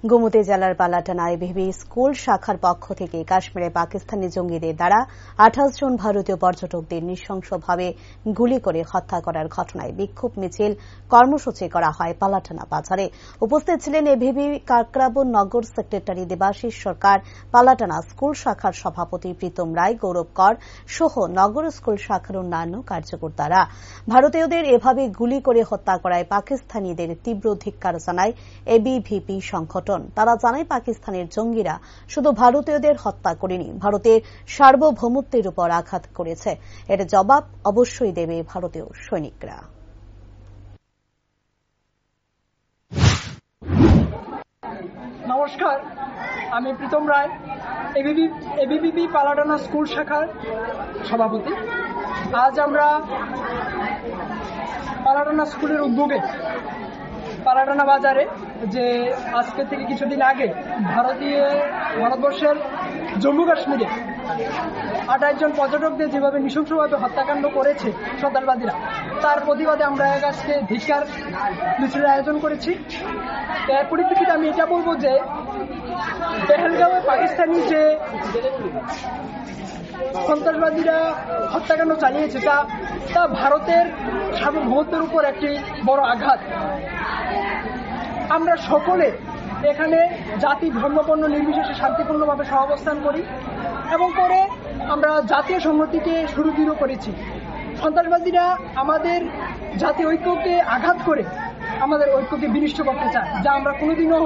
গোমতী জেলার পালাটানা এবিভি স্কুল শাখার পক্ষ থেকে কাশ্মীরে পাকিস্তানি জঙ্গিদের দ্বারা 28 জন ভারতীয় পর্যটকদের নৃশংসভাবে গুলি করে হত্যা করার ঘটনায় বিক্ষোভ মিছিল কর্মসূচি করা হয় পালাটানা বাজারে। উপস্থিত ছিলেন এবিভি কাকরাবন নগর সেক্রেটারি দেবাশিস সরকার, পালাটানা স্কুল শাখার সভাপতি প্রীতম রায়, গৌরব কর সহ নগর স্কুল শাখার অন্যান্য কার্যকর্তারা। ভারতীয়দের এভাবে গুলি করে হত্যা করায় পাকিস্তানিদের তীব্র ধিক্কার জানায় এবিভিপি সংগঠন। তারা জানায়, পাকিস্তানের জঙ্গিরা শুধু ভারতীয়দের হত্যা করেনি, ভারতের সার্বভৌমত্বের উপর আঘাত করেছে। এর জবাব অবশ্যই দেবে ভারতীয় সৈনিকরা। নমস্কার, আমি প্রীতম রায়, এবিভিপি পালাটানা স্কুল শাখার সভাপতি। আজ আমরা পালাটানা স্কুলের উদ্যোগে পালাটানা বাজারে যে আজকে থেকে কিছুদিন আগে ভারতবর্ষের জম্মু কাশ্মীরে 28 জন পর্যটকদের যেভাবে নৃশংসভাবে হত্যাকাণ্ড করেছে সন্ত্রাসবাদীরা, তার প্রতিবাদে আমরা আজকে ধিক্কার মিছিলের আয়োজন করেছি। এর পরিপ্রেক্ষিতে আমি এটা বলবো যে পেহেলগাঁওয়ে পাকিস্তানি যে সন্ত্রাসবাদীরা হত্যাকাণ্ড চালিয়েছে তা ভারতের সার্বভৌমত্বের উপর একটি বড় আঘাত। আমরা সকলে এখানে জাতি ধর্ম বর্ণ নির্বিশেষে শান্তিপূর্ণভাবে সহাবস্থান করি এবং করে আমরা জাতীয় সংহতিকে সুদৃঢ় করেছি। সন্ত্রাসবাদীরা আমাদের জাতীয় ঐক্যকে আঘাত করে আমাদের ঐক্যকে বিনষ্ট করতে চায়, যা আমরা কোনোদিনও